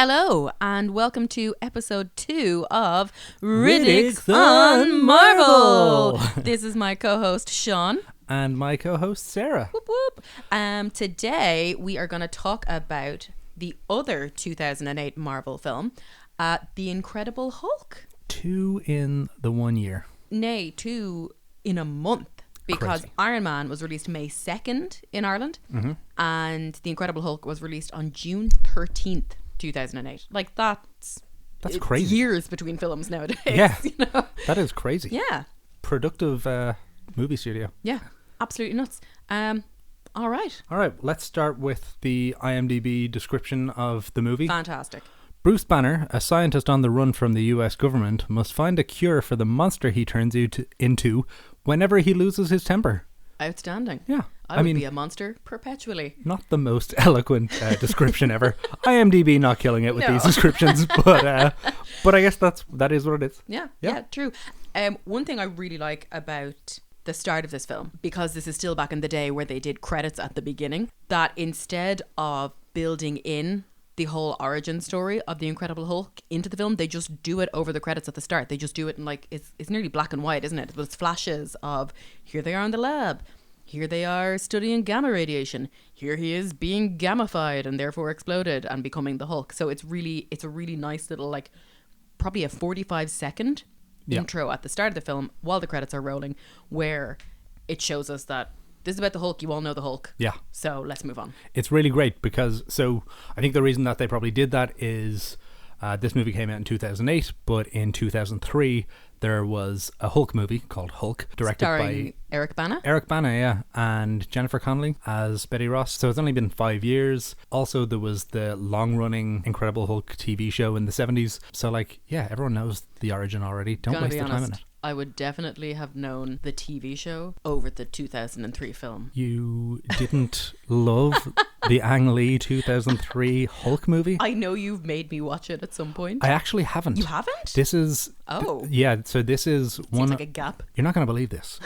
Hello, and welcome to episode 2 of Riddick's on Marvel. This is my co-host, Sean. And my co-host, Sarah. Whoop, whoop. Today, we are going to talk about the other 2008 Marvel film, The Incredible Hulk. 2 in the 1 year. Nay, 2 in a month. Because Crazy. Iron Man was released May 2nd in Ireland. Mm-hmm. And The Incredible Hulk was released on June 13th. 2008. Like that's crazy. Years between films nowadays. Yeah, you know? That is crazy. Yeah, productive movie studio. Yeah, absolutely nuts. All right. Let's start with the IMDb description of the movie. Fantastic. Bruce Banner, a scientist on the run from the US government, must find a cure for the monster he turns into whenever he loses his temper. Outstanding. Yeah. I would be a monster perpetually. Not the most eloquent description ever. IMDb not killing it with these descriptions, but I guess that is what it is. Yeah, true. One thing I really like about the start of this film, because this is still back in the day where they did credits at the beginning, that instead of building in the whole origin story of the Incredible Hulk into the film, they just do it over the credits at the start. They just do it in it's nearly black and white, isn't it? But it's flashes of here they are in the lab. Here they are studying gamma radiation. Here he is being gammified and therefore exploded and becoming the Hulk. So it's a really nice little, probably a 45-second intro at the start of the film while the credits are rolling, where it shows us that this is about the Hulk. You all know the Hulk. Yeah. So let's move on. It's really great because, I think the reason that they probably did that is this movie came out in 2008, but in 2003 there was a Hulk movie called Hulk, directed by Eric Bana. Eric Bana, yeah, and Jennifer Connelly as Betty Ross. So it's only been 5 years. Also, there was the long-running Incredible Hulk TV show in the 70s. So, everyone knows the origin already. Don't waste the time on it. I would definitely have known the TV show over the 2003 film. You didn't love the Ang Lee 2003 Hulk movie? I know you've made me watch it at some point. I actually haven't. You haven't? This is... so this is Seems one... like a gap. You're not going to believe this.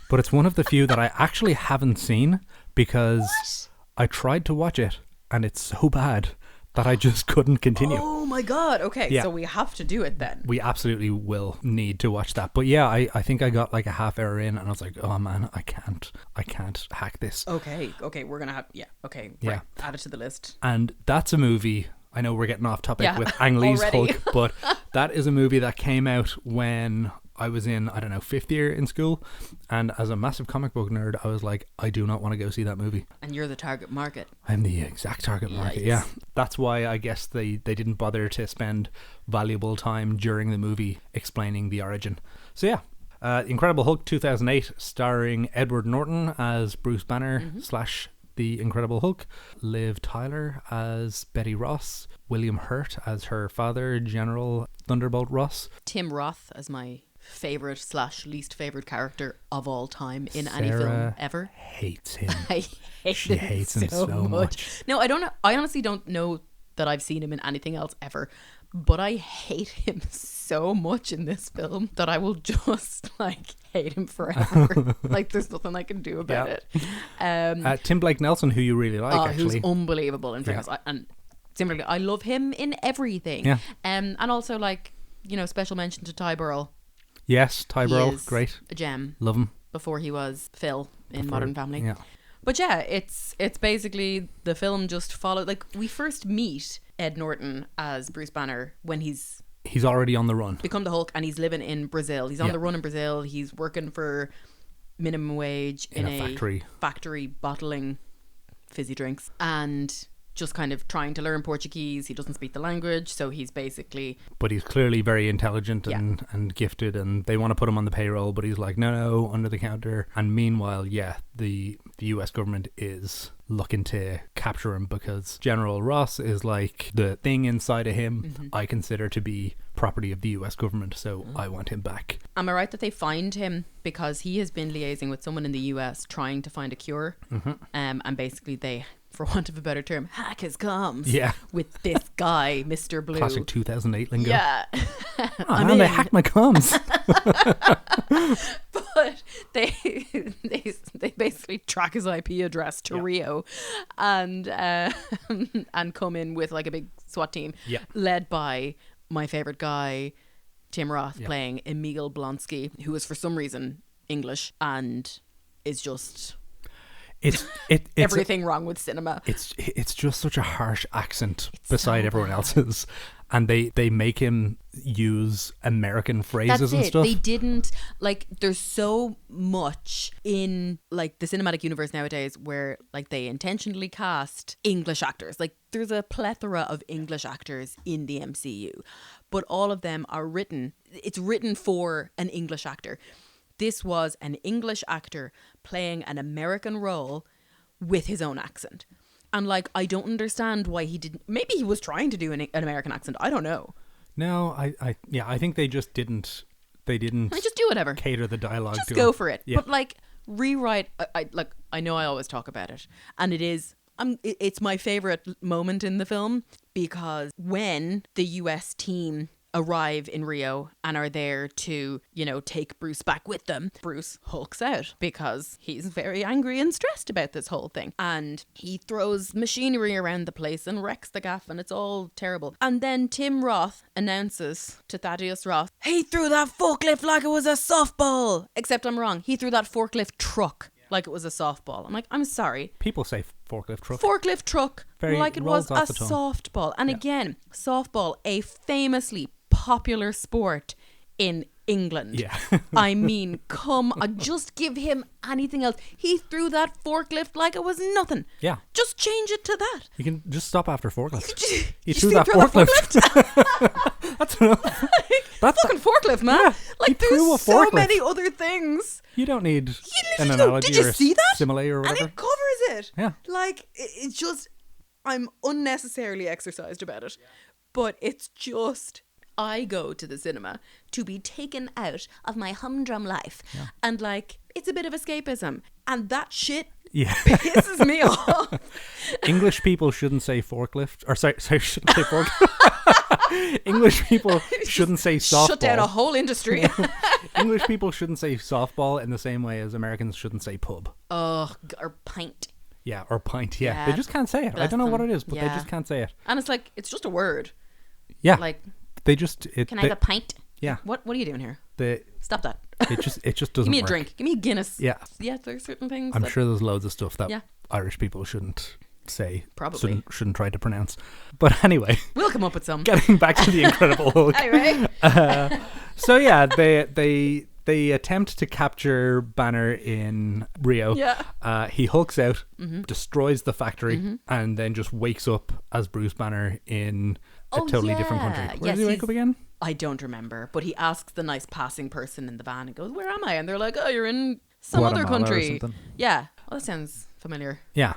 But it's one of the few that I actually haven't seen because I tried to watch it and it's so bad that I just couldn't continue. Oh my god. Okay, so we have to do it then. We absolutely will need to watch that. But yeah, I think I got like a half hour in and I was like, oh man, I can't hack this. Okay, we're gonna have right. Add it to the list. And that's a movie, I know we're getting off topic with Ang Lee's Hulk, but that is a movie that came out when I was in, 5th year in school, and as a massive comic book nerd, I was like, I do not want to go see that movie. And you're the target market. I'm the exact target market, yeah. That's why I guess they didn't bother to spend valuable time during the movie explaining the origin. So yeah, Incredible Hulk 2008, starring Edward Norton as Bruce Banner / The Incredible Hulk, Liv Tyler as Betty Ross, William Hurt as her father, General Thunderbolt Ross, Tim Roth as my favorite / least favorite character of all time in Sarah any film ever. Hates him. She hates him so much. No, I don't know. I honestly don't know that I've seen him in anything else ever, but I hate him so much in this film that I will just hate him forever. There's nothing I can do about it. Tim Blake Nelson, who you really like, actually. Who's unbelievable in fairness. And similarly, I love him in everything. Yeah. And also special mention to Ty Burrell. Yes, Ty Burrell, great. A gem. Love him. Before he was Phil in Modern Family. Yeah. But yeah, it's basically the film just followed. We first meet Ed Norton as Bruce Banner when he's already on the run. Become the Hulk, and he's living in Brazil. He's on the run in Brazil. He's working for minimum wage in a factory bottling fizzy drinks. And just kind of trying to learn Portuguese. He doesn't speak the language, so he's basically... But he's clearly very intelligent and gifted, and they want to put him on the payroll, but he's like, no, under the counter. And meanwhile, the US government is looking to capture him because General Ross is like the thing inside of him I consider to be property of the US government, so I want him back. Am I right that they find him because he has been liaising with someone in the US trying to find a cure? And basically they, for want of a better term, hack his comms with this guy, Mr. Blue. Classic 2008 lingo. Yeah. They hacked my comms. But they basically track his IP address to Rio, and come in with like a big SWAT team, led by my favorite guy, Tim Roth, playing Emil Blonsky, who is for some reason English and is just it's everything wrong with cinema. It's just such a harsh accent beside so everyone bad. else's, and they make him use American phrases and stuff. They didn't, like, there's so much in like the cinematic universe nowadays where like they intentionally cast English actors. Like there's a plethora of English actors in the MCU, but all of them are it's written for an English actor. This was an English actor playing an American role with his own accent. And like, I don't understand why he didn't. Maybe he was trying to do an American accent. I don't know. No, I think they just didn't. They didn't. Just do whatever. Cater the dialogue. Just to go him. for it. Yeah. But like, rewrite. I know I always talk about it, and it is. It's my favorite moment in the film, because when the US team arrive in Rio and are there to, take Bruce back with them, Bruce hulks out because he's very angry and stressed about this whole thing. And he throws machinery around the place and wrecks the gaff, and it's all terrible. And then Tim Roth announces to Thaddeus Roth, he threw that forklift like it was a softball. Except I'm wrong. He threw that forklift truck like it was a softball. I'm like, I'm sorry. People say forklift truck. Forklift truck like it was a softball. And again, softball, a famously popular sport in England. Yeah. I mean, just give him anything else. He threw that forklift like it was nothing. Yeah. Just change it to that. You can just stop after forklift. You threw threw that forklift. That's enough. That's fucking forklift, man. Yeah, like there's so many other things. You don't need an go, analogy did you or a see that? simile or whatever. And it covers it. Yeah. Like, it's just, I'm unnecessarily exercised about it. But it's just, I go to the cinema to be taken out of my humdrum life. Yeah. And like, it's a bit of escapism. And that shit pisses me off. English people shouldn't say forklift. Or sorry, shouldn't say forklift. English people shouldn't say softball. Shut down a whole industry. English people shouldn't say softball in the same way as Americans shouldn't say pub. Or pint. Yeah, or pint, yeah. They just can't say it. I don't know what it is, but they just can't say it. And it's like, it's just a word. Yeah. Like, they just... can I have a pint? Yeah. What are you doing here? Stop that. It just doesn't Give me a work. drink. Give me a Guinness. Yeah. Yeah, there's certain things. I'm sure there's loads of stuff that Irish people shouldn't say. Probably. Shouldn't try to pronounce. But anyway. We'll come up with some. Getting back to the Incredible Hulk. Anyway. So yeah, they attempt to capture Banner in Rio. Yeah. He hulks out, destroys the factory, and then just wakes up as Bruce Banner in a totally different country. Where does he wake up again? I don't remember, but he asks the nice passing person in the van and goes, "Where am I?" And they're like, "Oh, you're in some Guatemala other country." or something. Yeah. Well, that sounds familiar. Yeah.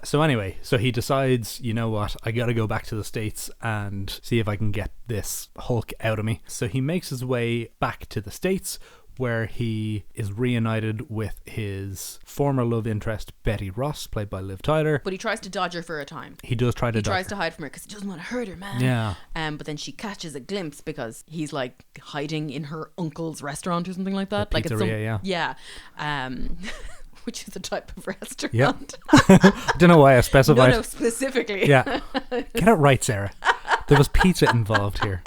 So anyway, he decides, you know what, I gotta go back to the States and see if I can get this Hulk out of me. So he makes his way back to the States, where he is reunited with his former love interest, Betty Ross, played by Liv Tyler. But he tries to dodge her for a time. He does try to He dodge tries her. to hide from her because he doesn't want to hurt her, man. Yeah. But then she catches a glimpse because he's like hiding in her uncle's restaurant or something like that. The like pizzeria, yeah. Which is a type of restaurant. Yeah. I don't know why I specified. No, specifically. Yeah. Get it right, Sarah. There was pizza involved here.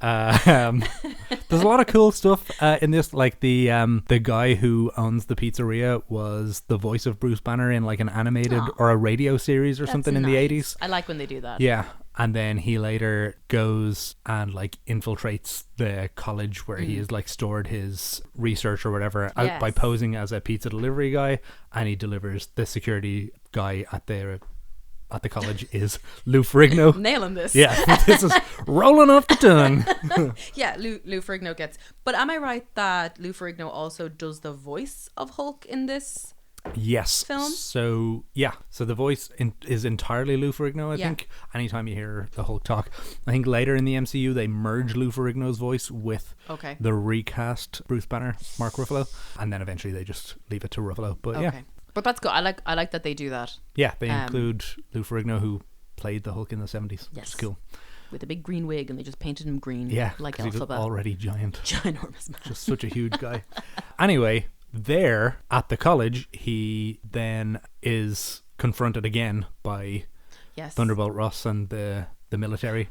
There's a lot of cool stuff in this. Like the guy who owns the pizzeria was the voice of Bruce Banner in like an animated or a radio series or something in the 80s. I like when they do that. Yeah. And then he later goes and like infiltrates the college where he has like stored his research or whatever by posing as a pizza delivery guy, and he delivers. The security guy at the college is Lou Ferrigno. Nailing this. Yeah, this is rolling off the tongue. Yeah, Lou Ferrigno gets. But am I right that Lou Ferrigno also does the voice of Hulk in this? Yes. Film? So the voice is entirely Lou Ferrigno, I think. Anytime you hear the Hulk talk. I think later in the MCU they merge Lou Ferrigno's voice with the recast Bruce Banner, Mark Ruffalo, and then eventually they just leave it to Ruffalo. But yeah. But that's good. I like that they do that. Yeah, they include Lou Ferrigno, who played the Hulk in the 70s. Yes. Which is cool. with a big green wig, and they just painted him green. Yeah, like because he was already giant. Ginormous man. Just such a huge guy. Anyway, there at the college, he then is confronted again by Thunderbolt Ross and the military.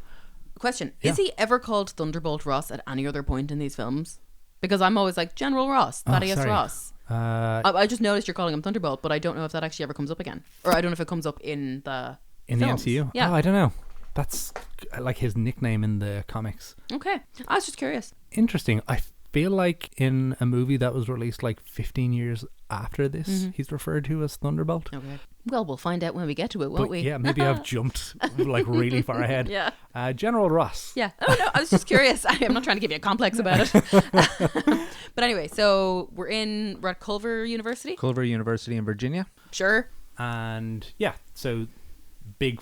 Question: is he ever called Thunderbolt Ross at any other point in these films? Because I'm always like General Ross, Thaddeus Ross. I just noticed you're calling him Thunderbolt, but I don't know if that actually ever comes up again, or I don't know if it comes up in the films. The MCU. Yeah, I don't know. That's like his nickname in the comics. Okay, I was just curious. Interesting. I feel like in a movie that was released like 15 years after this, he's referred to as Thunderbolt. Okay. Well, we'll find out when we get to it, won't we? Yeah, maybe I've jumped like really far ahead. Yeah. General Ross. Yeah. Oh, no, I was just curious. I'm not trying to give you a complex about it. But anyway, so we're at Culver University. Culver University in Virginia. Sure. And yeah, so big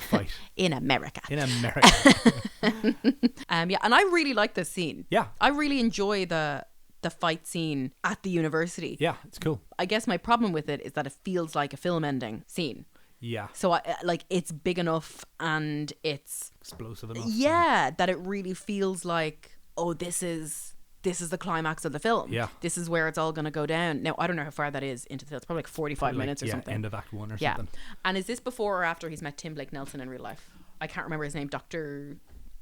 fight. In America. Yeah, and I really like this scene. Yeah. I really enjoy the fight scene at the university. Yeah, it's cool. I guess my problem with it is that it feels like a film ending scene. Yeah. So it's big enough and it's explosive enough. Yeah, that it really feels like, oh, this is the climax of the film. Yeah. This is where it's all going to go down. Now, I don't know how far that is into the film. It's probably like 45 minutes or something. End of Act 1 or something. And is this before or after he's met Tim Blake Nelson in real life? I can't remember his name. Dr.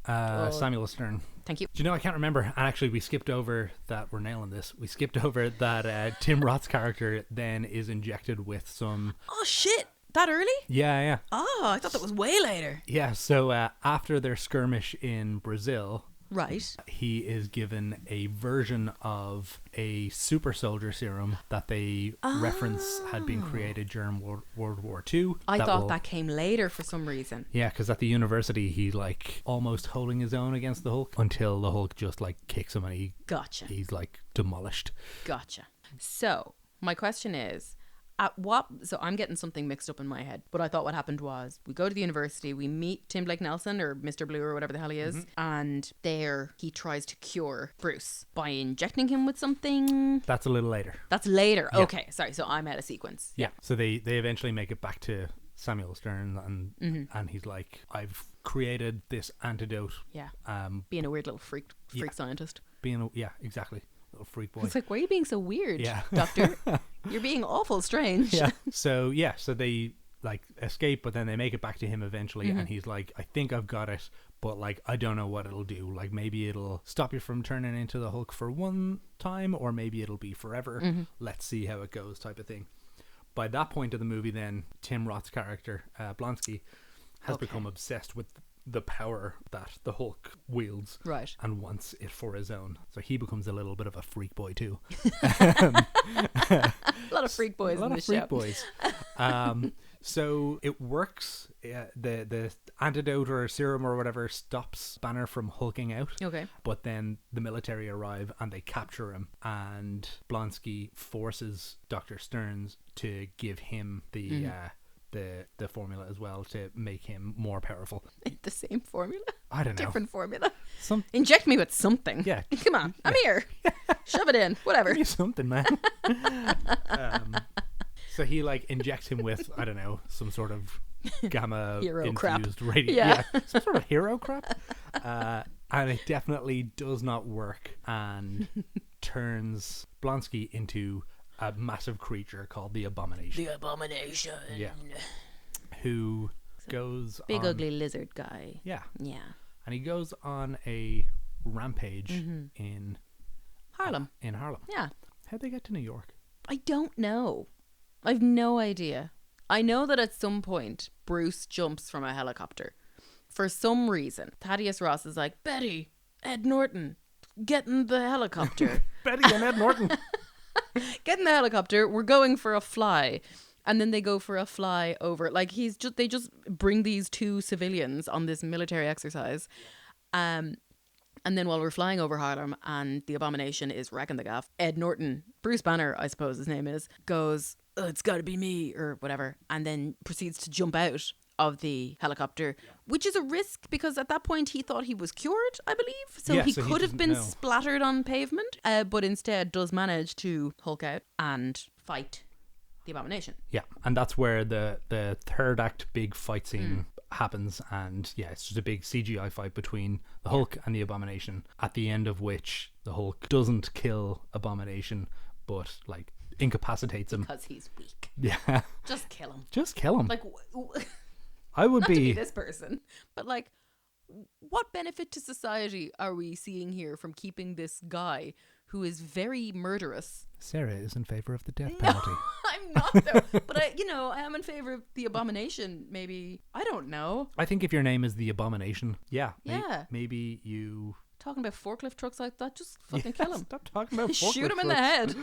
Samuel Stern. Thank you. Do you know, I can't remember. And actually, we skipped over that. We're nailing this. We skipped over that Tim Roth's character then is injected with some... Oh, shit. That early? Yeah. Oh, I thought that was way later. Yeah, so after their skirmish in Brazil... Right. He is given a version of a super soldier serum that they reference had been created during World War II. I thought that came later for some reason. Yeah, because at the university he's like almost holding his own against the Hulk until the Hulk just like kicks him and he's like demolished. Gotcha. So my question is, so I'm getting something mixed up in my head, but I thought what happened was we go to the university, we meet Tim Blake Nelson or Mr. Blue or whatever the hell he is, and there he tries to cure Bruce by injecting him with something. That's a little later. That's later. Yeah. Okay, sorry. So I'm out of sequence. Yeah. So they eventually make it back to Samuel Stern and he's like, I've created this antidote. Yeah. Being a weird little freak scientist. Exactly. Little freak boy. It's like, why are you being so weird, yeah. Doctor? You're being awful strange. Yeah. So they like escape, but then they make it back to him eventually, and he's like, I think I've got it, but like I don't know what it'll do. Like maybe it'll stop you from turning into the Hulk for one time, or maybe it'll be forever. Let's see how it goes, type of thing. By that point of the movie, then Tim Roth's character Blonsky has become obsessed with the power that the Hulk wields, right, and wants it for his own. So he becomes a little bit of a freak boy too. A lot of freak boys in this show. Boys. So it works. The antidote or serum or whatever stops Banner from hulking out. Okay. But then the military arrive and they capture him, and Blonsky forces Dr. Stearns to give him the formula as well to make him more powerful. The same formula? I don't know. Different formula? Inject me with something. Yeah. Come on. I'm here. Shove it in. Whatever. Give me something, man. So he like injects him with, I don't know, some sort of gamma hero infused crap. radio. Yeah. Some sort of hero crap. And it definitely does not work and turns Blonsky into a massive creature called the Abomination. The Abomination. Yeah. Who goes big on, ugly lizard guy. Yeah. Yeah. And he goes on a rampage in Harlem. Yeah. How'd they get to New York? I don't know. I've no idea. I know that at some point Bruce jumps from a helicopter. For some reason, Thaddeus Ross is like, Betty, Ed Norton, get in the helicopter. Betty and Ed Norton. Get in the helicopter. We're going for a fly. And then they go for a fly over. Like they just bring these two civilians on this military exercise. And then while we're flying over Harlem and the Abomination is wrecking the gaff, Ed Norton, Bruce Banner, I suppose his name is, goes, oh, it's got to be me or whatever. And then proceeds to jump out of the helicopter, which is a risk because at that point he thought he was cured, I believe. So he could have been splattered on pavement, but instead does manage to hulk out and fight the Abomination. Yeah, and that's where the third act big fight scene happens, and yeah, it's just a big CGI fight between the Hulk and the Abomination, at the end of which the Hulk doesn't kill Abomination, but like incapacitates him because he's weak. Yeah, Just kill him. just kill him. Like, I would not to be be this person, but like, what benefit to society are we seeing here from keeping this guy who is very murderous? Sarah is in favor of the death penalty. No, I'm not though. But I am in favor of the Abomination. Maybe, I don't know. I think if your name is the Abomination, Yeah. maybe you Talking about forklift trucks like that, just fucking kill him. Stop talking about Shoot him in the head.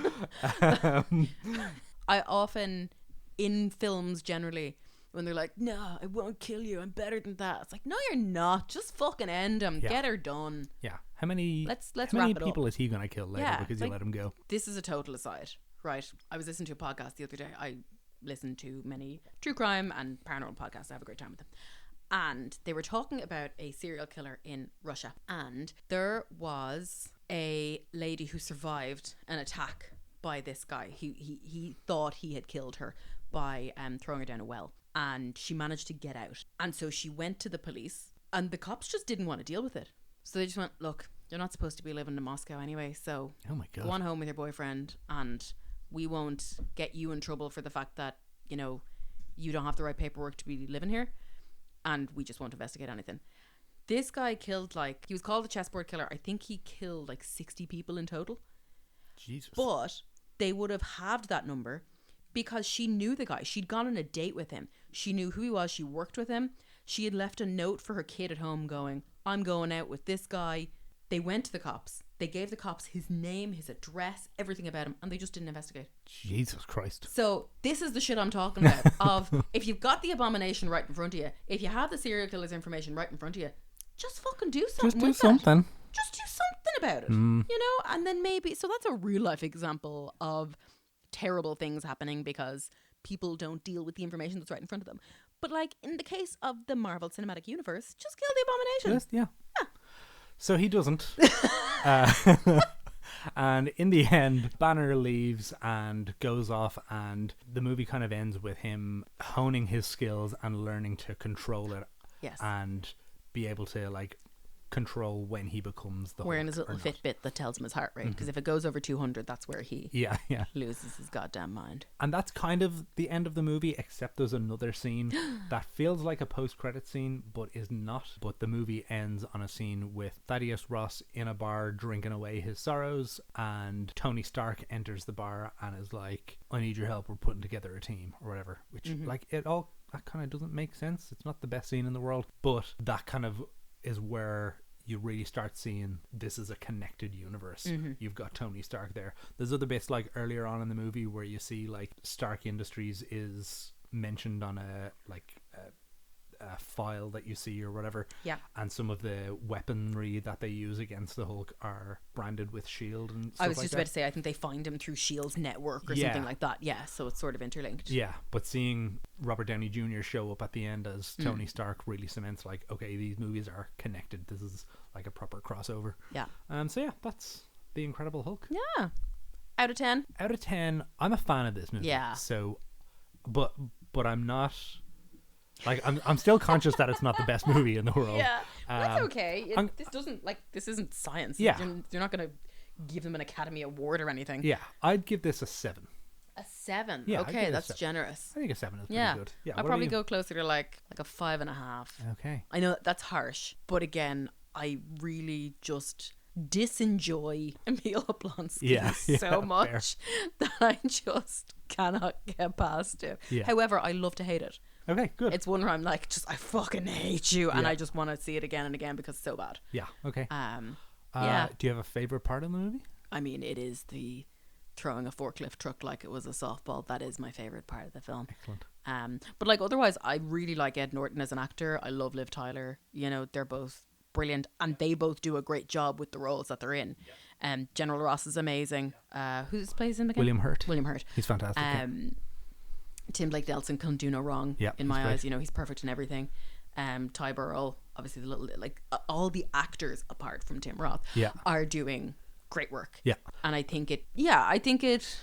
I often, in films generally, when they're like, no, I won't kill you, I'm better than that. It's like, no, you're not. Just fucking end him. Yeah. Get her done. Yeah. How many Let's how wrap many it up. people is he going to kill later because you like, let him go? This is a total aside, right? I was listening to a podcast the other day. I listen to many true crime and paranormal podcasts. I have a great time with them. And they were talking about a serial killer in Russia. And there was a lady who survived an attack by this guy. He thought he had killed her by throwing her down a well. And she managed to get out. And so she went to the police. And the cops just didn't want to deal with it. So they just went, look, you're not supposed to be living in Moscow anyway. So Oh my God. go on home with your boyfriend. And we won't get you in trouble for the fact that, you don't have the right paperwork to be living here. And we just won't investigate anything. This guy killed, he was called the chessboard killer. I think he killed 60 people in total. Jesus. But they would have halved that number because she knew the guy. She'd gone on a date with him. She knew who he was. She worked with him. She had left a note for her kid at home going, I'm going out with this guy. They went to the cops. They gave the cops his name, his address, everything about him, and they just didn't investigate. Jesus Christ. So this is the shit I'm talking about. Of if you've got the Abomination right in front of you, if you have the serial killer's information right in front of you, just fucking do something. Just do with something. that. Just do something about it. And then maybe, so that's a real life example of terrible things happening because people don't deal with the information that's right in front of them. But in the case of the Marvel Cinematic Universe, just kill the Abomination. Yeah. So he doesn't. And in the end, Banner leaves and goes off, and the movie kind of ends with him honing his skills and learning to control it. Yes. And be able to control when he becomes the Wearing Hulk his little or not. Fitbit that tells him his heart rate, because if it goes over 200, that's where he Yeah. loses his goddamn mind. And that's kind of the end of the movie, except there's another scene that feels like a post-credit scene, but is not. But the movie ends on a scene with Thaddeus Ross in a bar drinking away his sorrows, and Tony Stark enters the bar and is like, I need your help, we're putting together a team, or whatever. Which, that kind of doesn't make sense. It's not the best scene in the world, but that kind of is where you really start seeing this is a connected universe. You've got Tony Stark there. There's other bits earlier on in the movie where you see Stark Industries is mentioned on a file that you see or whatever. Yeah. And some of the weaponry that they use against the Hulk are branded with S.H.I.E.L.D. and stuff I was like just that. about to say, I think they find him through S.H.I.E.L.D.'s network or Yeah. something like that. Yeah, so it's sort of interlinked. Yeah, but seeing Robert Downey Jr. show up at the end as Tony Stark really cements okay, these movies are connected. This is a proper crossover. Yeah. So yeah, that's The Incredible Hulk. Yeah. Out of 10? Out of 10, I'm a fan of this movie. Yeah. So, but I'm not. I'm still conscious that it's not the best movie in the world. Yeah. That's okay. I'm- This isn't science. Yeah. You're not going to give them an Academy Award or anything. Yeah, I'd give this a 7. A 7. Yeah, I'd give okay, it a that's 7. generous. I think a 7 is pretty Yeah. good. Yeah, I'll what probably about go closer to like a 5.5. Okay. I know that's harsh, but again, I really just disenjoy Emil Oblonsky Yeah, so fair. much that I just cannot get past it. Yeah. However, I love to hate it. Okay, good. It's one where I'm like, I fucking hate you, and Yeah. I just want to see it again and again because it's so bad. Yeah, okay. Yeah. Do you have a favorite part of the movie? I mean, it is the throwing a forklift truck like it was a softball. That is my favorite part of the film. Excellent. But otherwise, I really like Ed Norton as an actor. I love Liv Tyler. They're both brilliant, and they both do a great job with the roles that they're in. General Ross is amazing. Who's plays him again? William Hurt. William Hurt. He's fantastic. Yeah. Tim Blake Nelson can do no wrong. Yeah, in he's my great. eyes, he's perfect in everything. Ty Burrell, obviously the little all the actors apart from Tim Roth Yeah. are doing great work. Yeah. And I think it's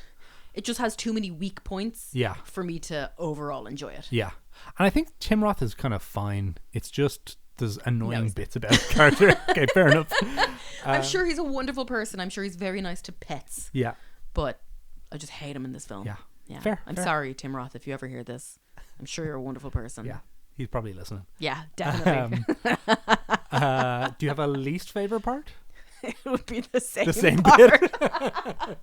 it just has too many weak points for me to overall enjoy it. Yeah. And I think Tim Roth is kind of fine. It's just there's annoying bits about his character. Okay, fair enough. I'm sure he's a wonderful person. I'm sure he's very nice to pets. Yeah. But I just hate him in this film. Yeah. Fair. I'm sorry, Tim Roth, if you ever hear this. I'm sure you're a wonderful person. Yeah. He's probably listening. Yeah, definitely. Do you have a least favorite part? It would be the same part. Bit.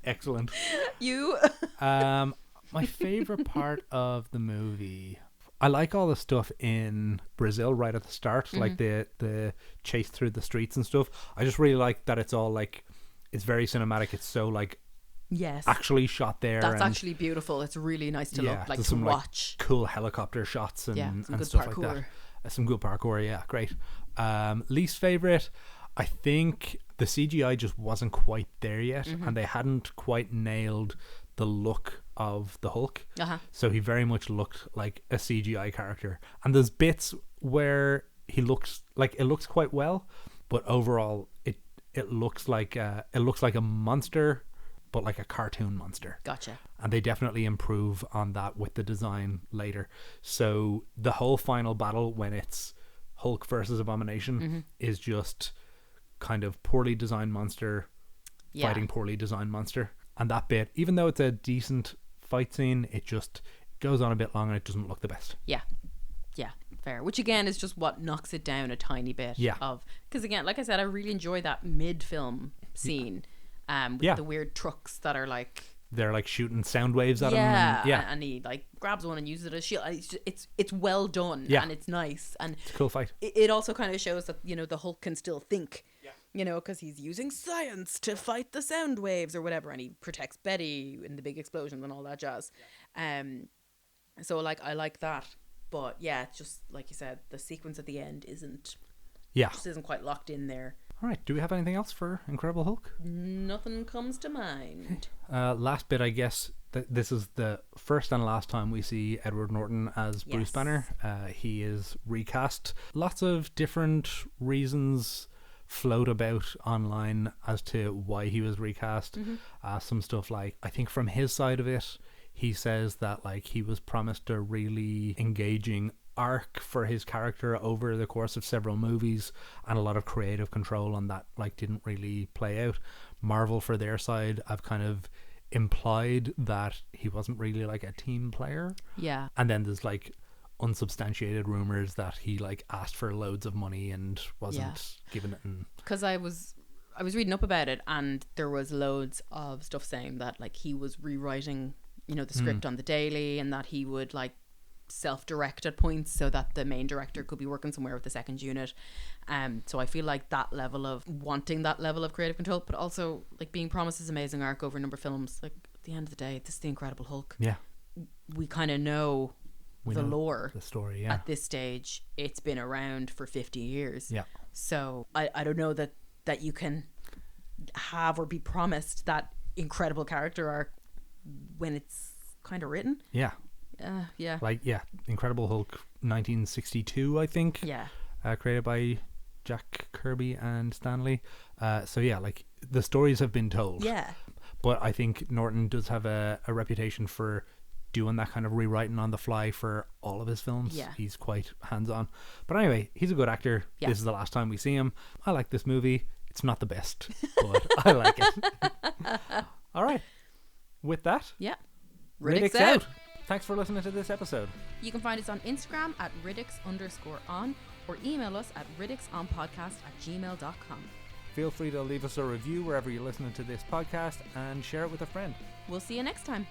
Excellent. You? My favorite part of the movie, I like all the stuff in Brazil right at the start, like the chase through the streets and stuff. I just really like that it's all like, it's very cinematic. It's so like, actually shot there. That's actually beautiful. It's really nice to look, like to some, watch. Like, cool helicopter shots and stuff parkour. Like that. Some good parkour, yeah, great. Least favorite, I think the CGI just wasn't quite there yet, and they hadn't quite nailed the look of the Hulk. So he very much looked like a CGI character. And there's bits where he looks like it looks quite well, but overall it looks like a monster, but like a cartoon monster. Gotcha. And they definitely improve on that with the design later. So the whole final battle when it's Hulk versus Abomination is just kind of poorly designed monster fighting poorly designed monster. And that bit, even though it's a decent fight scene, it just goes on a bit long and it doesn't look the best. Yeah, fair. Which again is just what knocks it down a tiny bit. Because again, like I said, I really enjoy that mid-film scene with the weird trucks that are like... They're like shooting sound waves at him. And he like grabs one and uses it as a shield. It's well done and it's nice. And it's a cool fight. It also kind of shows that, the Hulk can still think. Because he's using science to fight the sound waves or whatever, and he protects Betty in the big explosions and all that jazz. So like I like that, but it's just like you said, the sequence at the end isn't quite locked in there. All right, do we have anything else for Incredible Hulk? Nothing comes to mind. Last bit, I guess. This is the first and last time we see Edward Norton as Bruce Banner. He is recast. Lots of different reasons float about online as to why he was recast. Some stuff like, I think from his side of it, he says that like he was promised a really engaging arc for his character over the course of several movies, and a lot of creative control on that like didn't really play out. Marvel, for their side, I've kind of implied that he wasn't really like a team player. And then there's like unsubstantiated rumors that he like asked for loads of money and wasn't given it. Because I was reading up about it, and there was loads of stuff saying that like he was rewriting the script on the daily, and that he would like self-direct at points so that the main director could be working somewhere with the second unit. So I feel like that level of wanting that level of creative control, but also like being promised this amazing arc over a number of films. Like at the end of the day, this is the Incredible Hulk. We kind of know the lore, the story. At this stage, it's been around for 50 years. So I don't know that you can have or be promised that incredible character arc when it's kind of written. Incredible Hulk 1962, I think. Created by Jack Kirby and Stan Lee. Like the stories have been told. But I think Norton does have a reputation for doing that kind of rewriting on the fly for all of his films. He's quite hands-on. But anyway, he's a good actor. This is the last time we see him. I like this movie. It's not the best, but I like it. All right. With that, Riddick's out. Thanks for listening to this episode. You can find us on Instagram at Riddicks_on or email us at riddicksonpodcast@gmail.com. Feel free to leave us a review wherever you're listening to this podcast and share it with a friend. We'll see you next time.